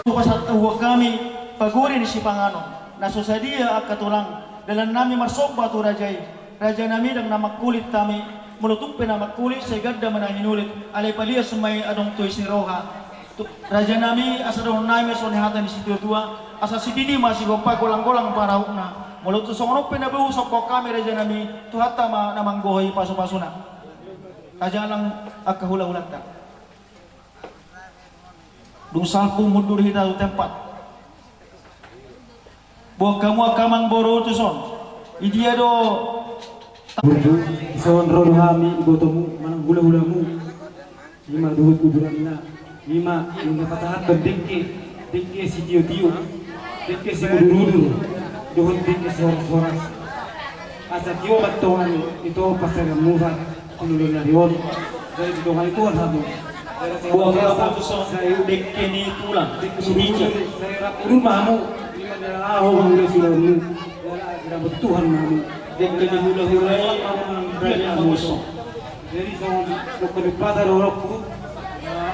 Pasatuwa kami paguri ni si Pangano nasusadia at katulang dalam nami masok batu rajay raja nami dang nama kulit kami mulutupin nama kulit sa gadda manahinulit alay palia sumay adong tuy si Roha raja nami asa daw nami sonihatan ni si Tua asa si Didi masih gopa golang-golang parahuk na mulut susong pinabahu sa po kami raja nami tuhata namanggohay paso-paso na raja lang agkahula-hulat ta dung salpung mundur hita tempat buat kamu akamang boro tuson idia do isawan rodo hami ibotomu manang hula-hulamu lima duhut kuburan na lima yung napatahat berdengke dengke si tio-tio dengke si mudur-mudur duhut dengke si horas-horas asa tio batongan itu pasal murah kunulun na riyon dari dohan itu hamu buat kamu tuson dengke ni tulang sumija saya rapurun mahamu lima dalaho hangga sulamu dala betuhan mahamu dengke ni hula-hula berani musuh. Jadi kalau pasar orangku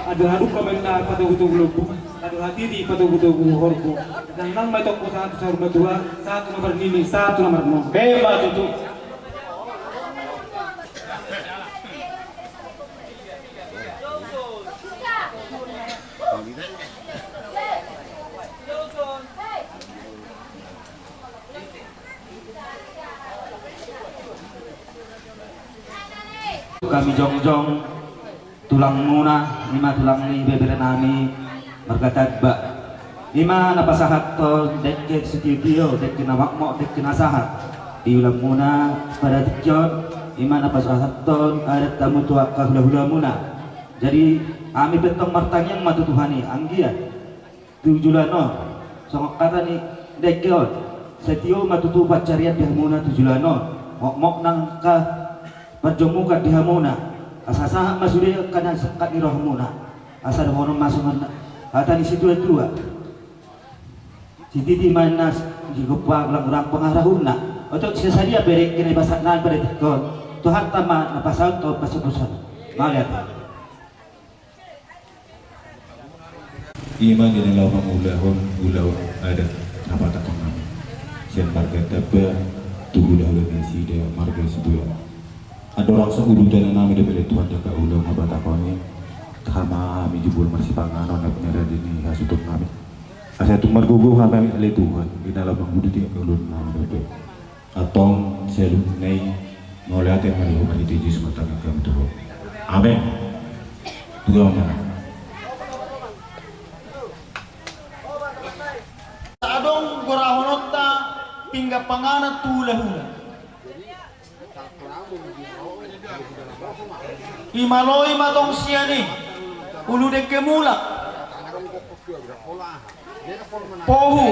ada haduk kami na pada hutu globu, ada hati di pada hutu horku. Dan nang mai toko satu nomor dua, satu nomor ini, satu nomor enam. bebas itu kami jongjong tulang muna lima tulang ni bebere nami margatat ba lima napasahat to dekke studio dekke nawakmo dekke nasahat diulang muna pada tikjot lima napasahat to ada tamu tua kahula-hula muna jadi kami betong martanyang matutuhani anggia tujulano songok kata ni dekke setio matutu pacariat dia muna tujulano mok nang ka berjomukan di hamuna asa masudi kana sekat di rohmuna asa dohono masuk kata di situ dua si titi manas jigupa ulang pengarahuna untuk sesadia beri kini basanan pada tikon Tuhan tama napasal to pasupusat malihat iman di dalam ulah ada apa tak kenal sian marga tebe tuh ulah nasi dia marga sebuah ada orang seulu dan nama dia beli Tuhan jaga ulang apa tak koni kama mi jubul masih panganon nak punya ini hasutuk kami asa tu margogo kami ale Tuhan di dalam manggudu tiga ulun nama dia atong selu nei ngoliat yang malu mari Yesus mata kami Tuhan amin Tuhan adong gorahonota tingga pangana tula-hula imaloi matong siani ulu deke mulak pohu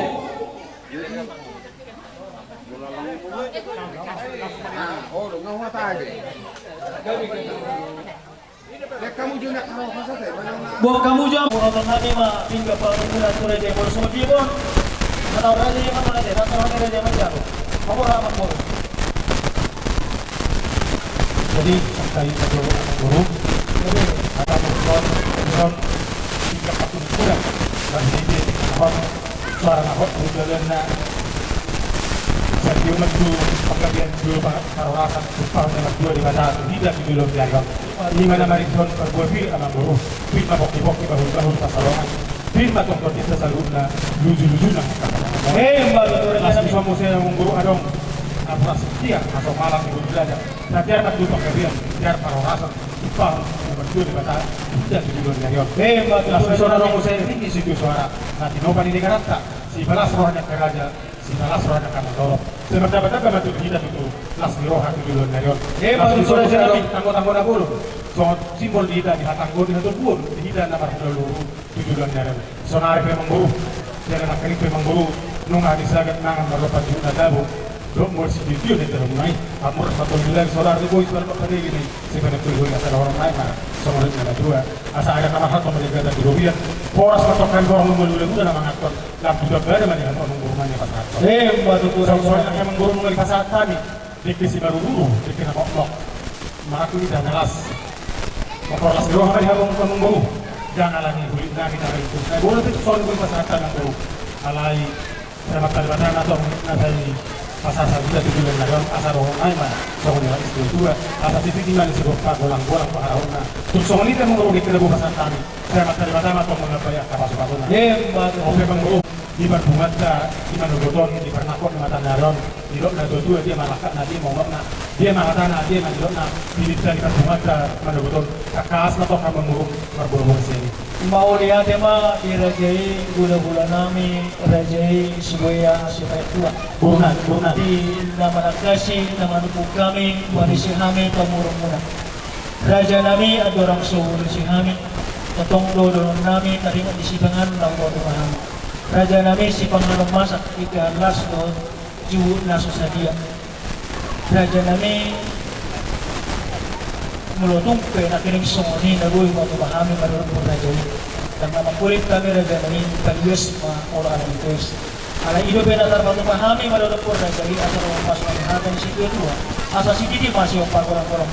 buat kamu jam nonton hati mah hingga panggilan sore demo semua pibon atau raja yang mana deh atau raja yang mana jatuh kamu ramah mau jadi sampai satu guru jadi ada menonton tiga puluh kurang dan ini apa suara nahot berjalan na saya maju pengkajian dulu parawakan upah dengan dua di mana tidak di dalam dianggap di mana marison perbuat fil anak guru fil mabok-bok bahu pasalongan fil matong kita saluna luju-luju nak mbak asli suami saya guru adong apa setia atau malam itu belajar nah biar tak lupa kalian biar parawakan upah berdua di mana tidak di dalam dianggap asli suami saya ini situ suara nanti nopan ini karata si balas rohnya keraja si balas rohnya karena dorong seberapa-berapa batu kita itu las roha itu dulu dari asli suara saya anggota guru so simbol di hatang guru itu pun di nama dulu tujuan dari sonar memang guru jangan nak kerip memang guru nunggu di sagat nangan berlepas juga dabu dok mau si video itu mulai amor satu bilang solar itu boys berapa kali gini sebenarnya tuh gue nggak orang lain mana solar itu ada dua asal ada kamar satu mereka ada dua poras patokan orang mengulang udah nama ngakon lampu juga ada mana orang ngurumanya pas ngakon waktu tuh soalnya emang guru ngelih pas kami dikisi baru dulu dikena koplok maka tuh tidak ngelas koplok las doang kan harus ngomong guru jangan lagi kulit lagi dari itu. Saya boleh itu soal gue masyarakat yang baru alai saya kali mana atau ada ini pasar saja di bulan lalu asal orang lain mah soal yang itu dua asal titik di mana sebab bolang paharona. Terus soal ini kan mengurugi kerja pasar kami. Saya kali mana atau mengapa ya kapal pasar. Oke bang bro. Di berbungat di manugoton di pernakot di mata naron di dok na dua dia malakak na dia mau na dia malakak na dia mandok na di berbungat manugoton kakas atau kamu mengurung berburu sini mau lihat ya mah dirajai gula-gula nami rajai sebuah supaya tua burna di nama nakasi nama nukuk kami warisi kami pemurung muna raja nami ada orang suhu si kami potong dodon nami terima di sibangan lawan rumah raja nami si pengaruh masak 13 don juut naso sadia raja nami melotung ke nak kirim songoni nagoi waktu bahami menurut raja ini dan nama kulit kami raja nami kalius ma orang itu ala ido bena tar waktu bahami menurut raja ini asal orang masuk hati si kedua asal si titi masih orang rawat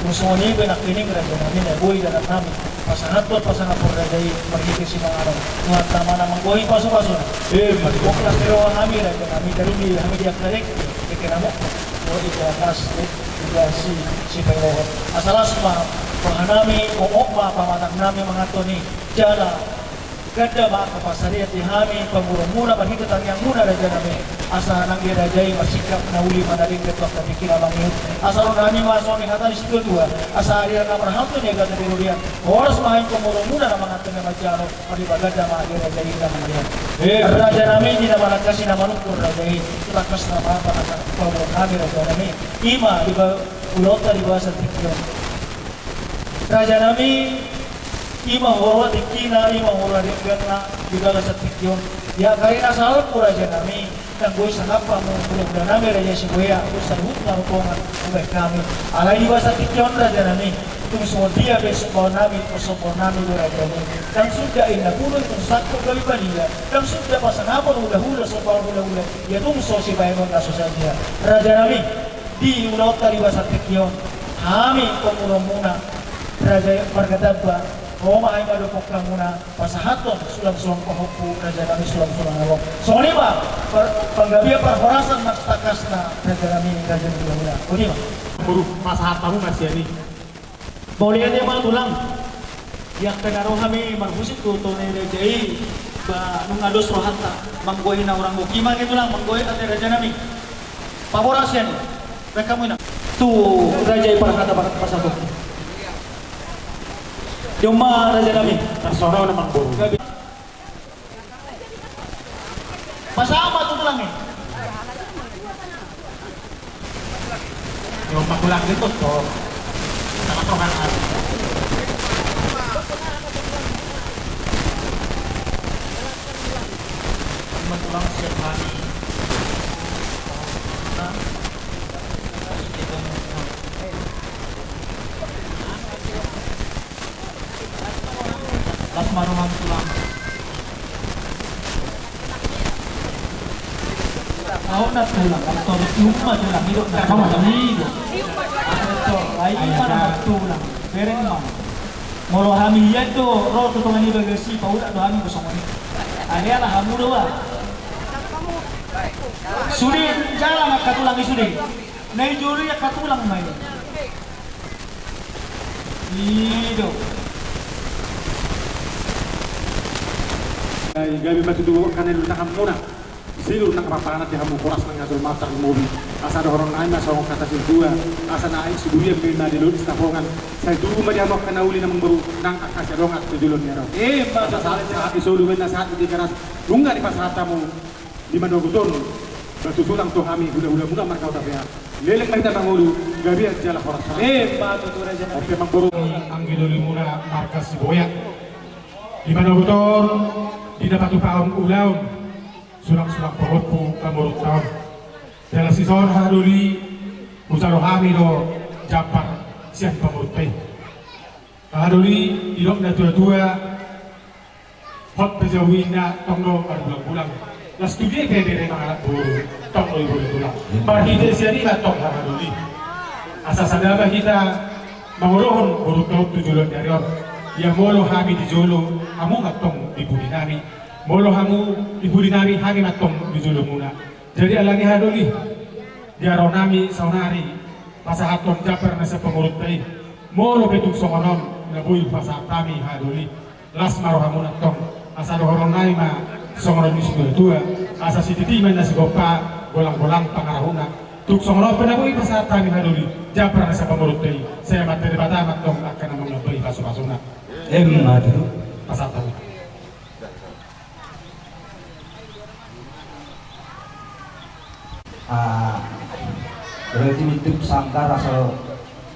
Musoni benak ini raja nami nagoi dan kami pasangan raja ini pergi ke Simangarong nuat nama goi pasu kelas pero kami raja kami dari di kami dia kerek ikanamo oh ikas juga si perohot asalah semua pahanami okma pamatak nami mengatoni jala ganda ba kapasariat di kami pemurung muna panhitutan yang muna raja nami asa nang dia rajai masikap nauli madaling ketok tapi kira bangit asal nami masuk ni hata di situ dua asa dia kamar hantu ni ganda birudian horas main pemurung muna na mengatoni majaro padi bagada ma dia rajai dan melihat raja nami di nama nakasi nama nukur rajai lakas nama apa asa pemurung kami raja nami ima di ulota di bahasa tikyon raja nami ima hormat ikina ima hormat ikna juga rasa tikyon ya karena salah pura raja nami dan gue sanapa mau bulan nami raja sibuya gue sarbut narukongan oleh kami alai di bahasa tikyon raja nami itu semua dia besok bawa nami posopor nami gue raja nami dan sudah indah puluh itu satu kali dia dan sudah pasang apa udah sepuluh udah ya tuh sosi bayangan kasus saja raja nami di ulauta di bahasa tikyon kami pemurung-muna raja margadaba Roma ay madupok lang muna pasahaton sulam-sulam pahupu raja kami sulam-sulam awak. So lima panggabi perhorasan mas takas na raja kami raja muna. Uni ma. Buru pasahat kamu masih ini. Boleh dia mal tulang. Yang pengaruh kami marhusit tuto ni rajai ba nung ados rohata manggoy na orang bukima gitu lang manggoy ate raja kami. Paborasyan. Mereka muna. Tu rajai perkata pasahaton. Yoma raja kami Tersorong namang buru. Pasama tuh lang Yung magulang dito to nakatokan at magulang siya kami las marungan tulang Ako na tulang, ang torot luma tulang, hidup na kama amigo. Ito, ay iman ang tulang, pero naman. Moro kami yan to, roto to nga nila gasi, paula to kami gusto mo ni. Ay ala, hamu doa. Sudi, jalan ang katulang ni Sudi. Naijuri ang katulang may. Hidup. gabi matudugo kanil na kamuna silur na kapapanat di hamu kuras na ngadol matar mobi asa ada orang lain masa orang kata dua asa naik subuya bina di lulus tapongan saya dulu mah dia mau kanauli namang baru nang akasya dong at tujulon niya raw asa salit sa hati solo na sa hati di karas lunga di pasata mo di manoguton batutulang to kami hula-hula muna markaw tapi lelek na kita mangulu gabi at jala kuras Matutura dyan. oke mangburu ang giduli muna markas si Boya di manoguton di dapat upaon ulaw sulang-sulang pohon po kamurut tahun dalam sisor haduli usaro kami do jampar siang pamurut pe haduli ilok na tua-tua hot pejawin na tongno bulang-bulang na studi kaya dire mga anak buru tongno bulang-bulang marhide siya nila tong haduli asa sadaba kita mangurohon burut tahun tujulan dari or ya molo kami di Jolo, kamu matong di budi nami. Molo kamu di budi nami, kami matong di Jolo muna. Jadi alagi hadoli, dia ronami saunari, pasahaton japer na sa pangurut tayo. Molo betul songonom, nabuy pasahat kami hadoli. Las maro kamu natong, asa dohoron nai ma songonom di siguro tua, asa sititiman na sigopa, golang-golang pangarahuna. Tuk songonom penabuy pasahat kami hadoli, japer na sa pangurut tayo. Saya materi batamat tong akan namang nabuy pasu-pasuna. Madu. Pasahat kami. Berarti itu sangkar asal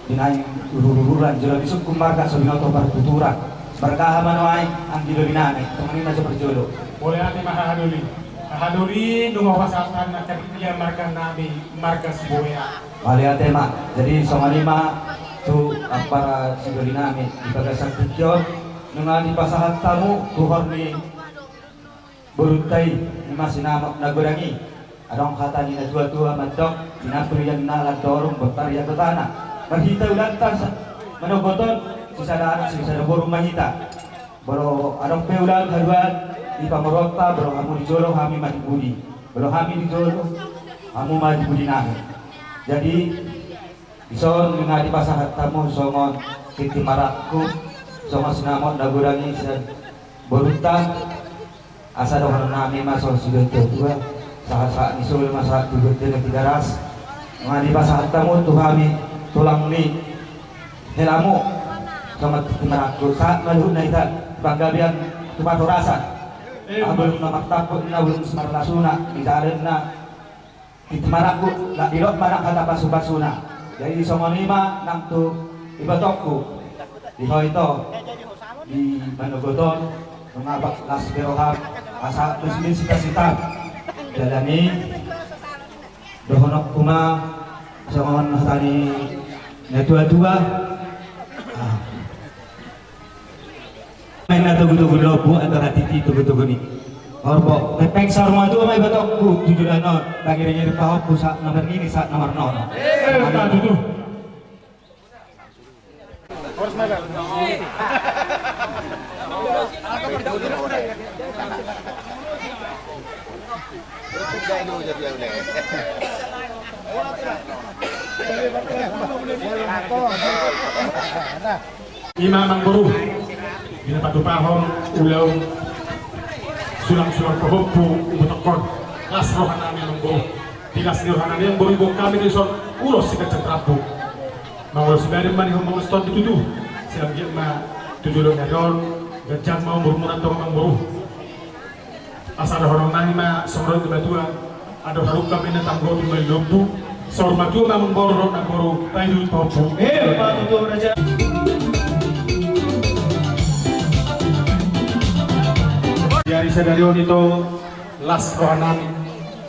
dinaik urur-ururan jelas isuk kumbarga sobinoto bertuturan berkah manuai anggi lebinane temenin aja berjolo Boleh ati mahaduli. Mahaduli nung pasatan na dia marga nami marga Siboya. waliate mak jadi sama lima tu para sidoliname di bagasan tikyon nunga di pasahat tamu tuhor ni berutai lima sinamak nagodangi adong kata ni najua-tua mandok dinapur yang nalan dorong berkarya ke tanah berhita ulantas manogoton sisa borong mahita boro adong peulan haluan di pamorota boro kamu di jolo kami mati budi boro kami di jolo kamu mati budi nahe jadi ison nga di pasahat tamu songon kiti marakku songon sinamot nagurangi sa borutan asa dohon nami masol sido tua saat nisul masalah tujuh dan tiga ras menghadi pasahat tamu tuh kami tulang ni helamu sama timaraku saat maluh naita banggabian tupat rasa abel nama takut na belum semar lasuna bidarin na timaraku la ilok mana kata pasu-pasuna jadi sama lima nang tu ibatokku di hoito di Manogoton mengabak las beroham asa tusmin sita-sita jalani dohonok kuma songon tani nedua-dua main na tugu-tugu lobo antara titi tugu-tugu ni orbo pepeng sarma tu may batokku tujuan non bagirnya di pahok saat nomor ini saat nomor 0 Tutu. Imamang buru bila patu pahom ulau sulang-sulang pahoppu ubutokon las rohanami ang buru tilas ni rohanami ang buru ibu kami ni son ulos si kacang rabu mau si badan mani mau ston dituju silang dia ma tujuh nyaron gajang mau buru munat tong ang buru asal orang nani ma sorong di batua ada haruk kami na tanggo di melombu sor matu ma mengboro na buru tayu pahoppu Pak Tutu Raja. Dari sadarion itu las rohanami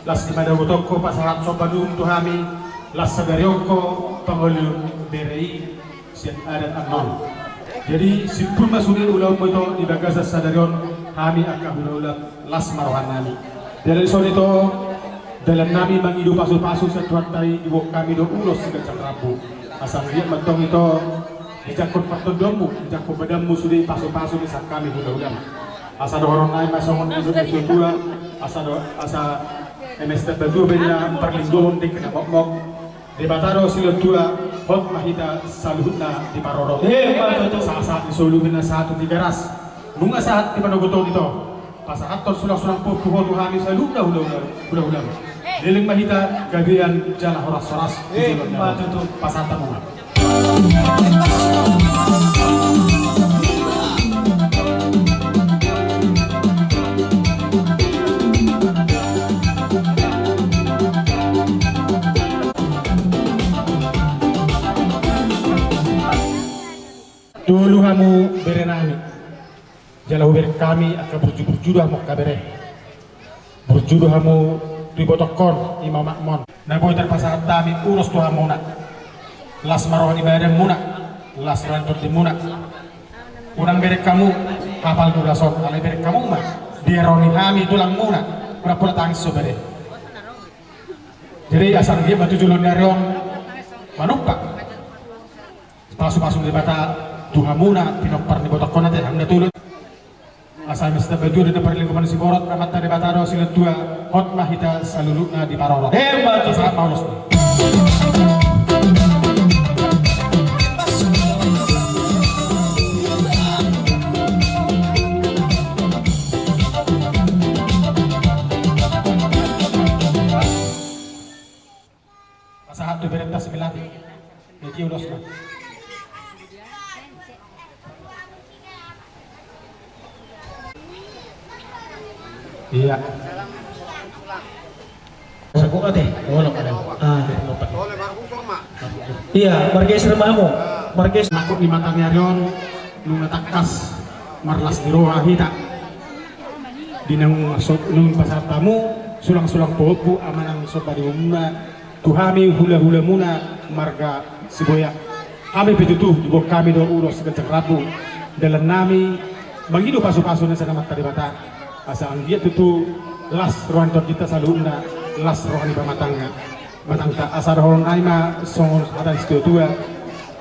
las di madagotoko pasarat sobadum tuhami las sadarioko pangolum BRI siat adat anon jadi simpul masukin ulam itu di bagasa sadarion kami akan ulam las marohanami dari son itu dalam nami mangidu pasu-pasu setuat tadi ibu kami do ulos segacang rabu asal dia mentong itu dijakut patodonmu dijakut badanmu sudah pasu-pasu di saat kami ulam asa do orang lain masongon itu dua asa MST batu benda perlindungan di kena mok di bataro silo tua hot mahita saluhna di paroro Pak Tutu. saat disolu benda satu tiga ras nunga saat di panogoton itu pasahator sulang-sulang po kuho tuhami saluhna ulah liling mahita gabian jala horas-horas Pak Tutu. pasata mga Dulu kamu berenami, jalau ber kami akan berjudah mau kabere, berjudah kamu di botokon imam makmon. Nah boy terpasat kami urus tuhan muna, las maroh ibadah muna, las rantor di muna. Unang berek kamu kapal tu lasot, alai berek kamu mah dironi kami tulang muna, pura-pura tangis sobere. Jadi asal dia batu julun darion manupak, pasu-pasu di bata tuhamuna pinopar ni botak konate hamna tulut asal mista baju di depan lingkungan si borot ramat dari bataro silat dua hot mahita saluluna di maroro Hebat itu. sangat maulus masahat tu berentas sembilan Niki ulos na iya Saku ate, wala ka Iya, Marquez Remamu. Marquez nakut ni matangnya yon nung natakas marlas di roha hita di nung pasar tamu sulang-sulang popu amanang sobari umma tuhami hula-hula muna marga siboya kami betutu di bawah kami do uros kencang rabu dalam nami bangido pasu-pasu na sa namat tadi bata asa ang dia tutu las rohan kita saluna las rohani pamatangnya matangka asar horon aima songon ada di studio tua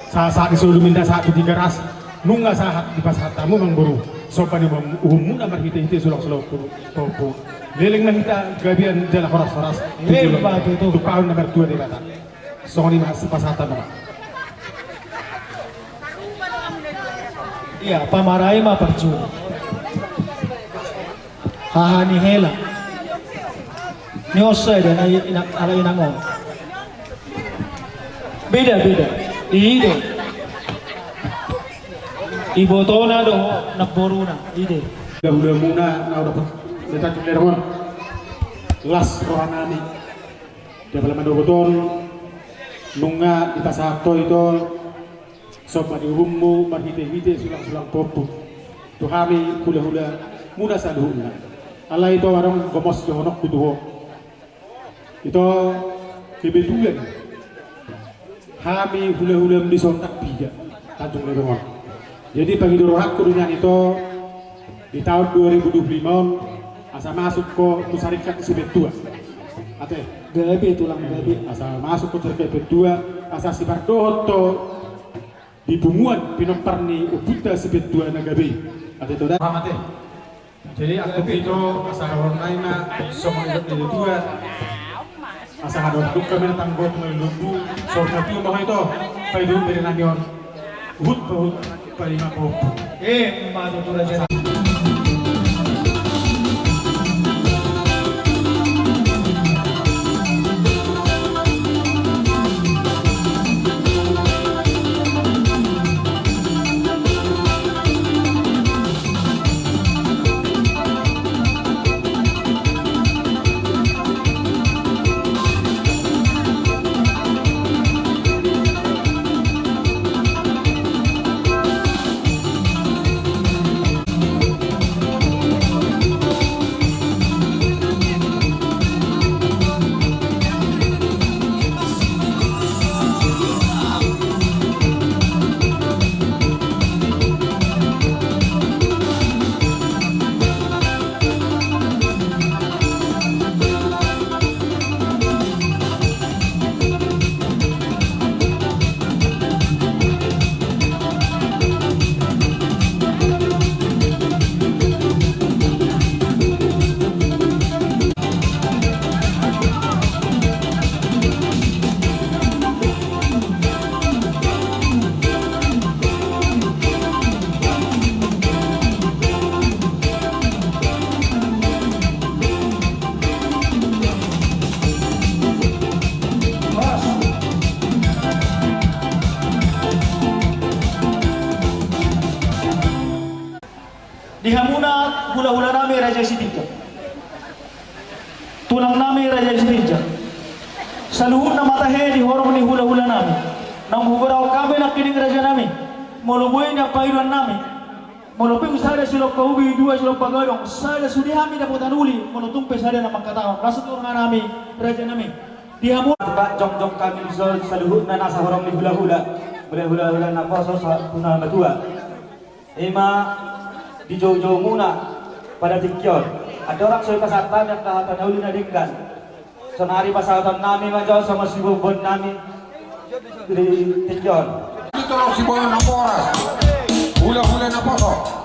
saat disuruh minta saat di garas nunga saat di pasar tamu mengburu sopan yang umumna marhite-hite sulong-sulong popo leleng mahita gabian jala horas-horas Hebat itu. tukau nomor 2 di bata songoni mas pasar tamu Iya, pamarai mah percu. Hahani hela. Ni osai dan ala inangon. Beda. Ide. Ibotona do nakboruna. Ide. udah muna na udah kita cuma las rohanani dia belum ada beton nunga di pasar itu sobat di ummu marhite-hite sulang-sulang popu tuhami hula-hula muda saluhuna Allah itu orang gomos johonok kuduho itu kebetulan kami hula-hula di sontak tiga Tanjung Lerongan jadi pagi dorohak kudunya itu di tahun 2025 asa masuk ke Tusarikat Sibet 2 ate Gabi tulang gabi. asa masuk ke Sibet 2 asa si Bardoto di bumuan pinoparni uputa Sibet 2 na gabi ate to dah ate jadi aku itu asa orang lain semua itu dua asa hadon duk kami tanggot melumbu sorna tu mau itu paidu dari nagion hut palima po Madu tu raja. Di hamuna hula-hula nami Raja Sidija. Tulang nami Raja Sidija. Saluhun na matahe di horong ni hula-hula nami. Nang hubaraw kami na kining raja nami. Moluboy na pairuan nami. Moluping sada silok kaubi dua silok pagadong. Sada sudi kami dapat anuli. Molutumpe sada na magkataon. Rasa turungan nami raja nami. Di hamuna Pak jong-jong kami saluhut na nasa horong ni hula-hula. Hula-hula na koso sa punah batua. Ima di jauh-jauh muna pada tikyon. Ada orang soal kesatan yang kahatan uli na dinggan. Sonari pasatan nami majo sama si bubon nami di tikyon. Itu si boy ng oras. Hula-hula na poso.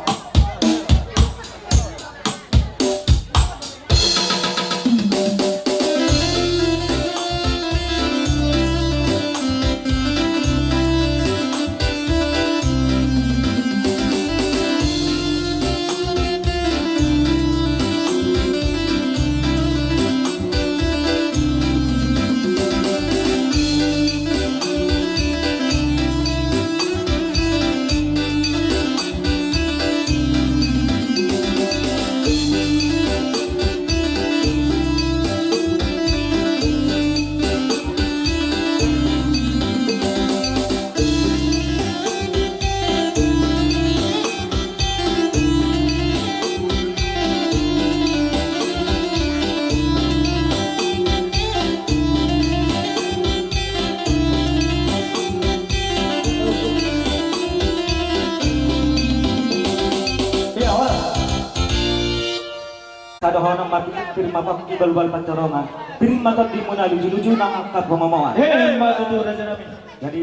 Kadohonang mati firma pakki balbal pancorongan firma kat di muna luju-luju nang angkat pemamuan Matutur Raja namin. jadi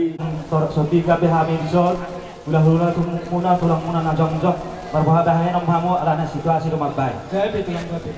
sorak sobi kabeh hamin sol hula-hula muna tulang muna na jong-jong berbahaya nang hamu alana situasi lumagbay Gabi tulang gabi.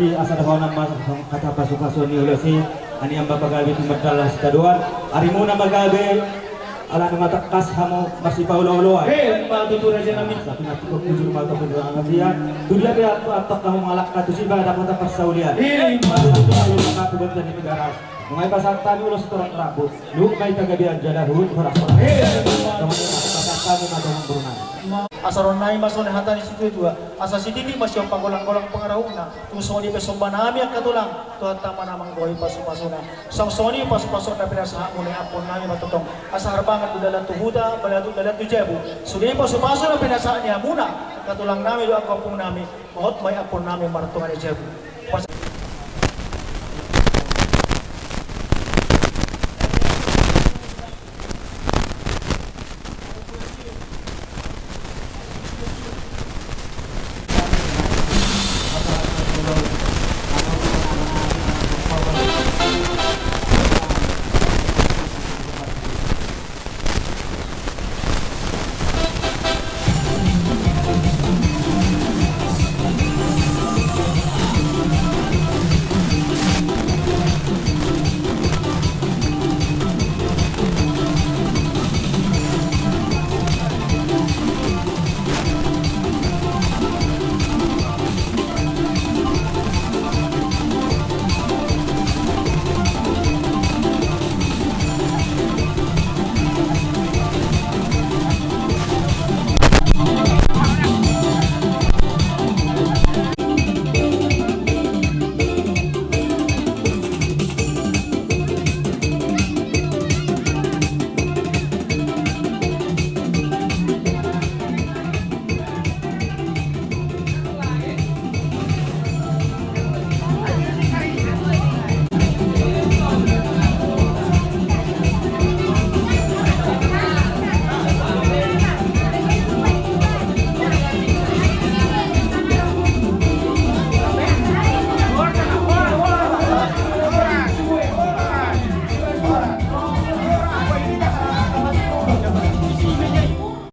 si asa daw na kata paso-paso ni ulo si ani ang babagabi tumadalas kaduan ari muna magabi ala na matakas hamo masipaw ulo matutura dyan namin. sa pinatiko kuju mata pedang ngabian dunia dia atak kamu ngalak ka tusiba dapat apa saulian matu benda ni negara mengai pasatan ulo setorang rambut lu kai kagabian jadahun horas-horas kami matang berunan Asaron nai mason hatan situ dua asa sidini masyo panggolang-golang pangarahuna kung soni pesomba nami ang katulang tuhan tama namang goy pasu-pasuna sang soni pasu-pasu na pinasaha mo ni apon nami matutong asa harbangan udalan tuhuda balatu dalan tujebu sudi pasu-pasu na pinasaha niya muna katulang nami do ang kapung nami mahot may apon nami martungan ni jebu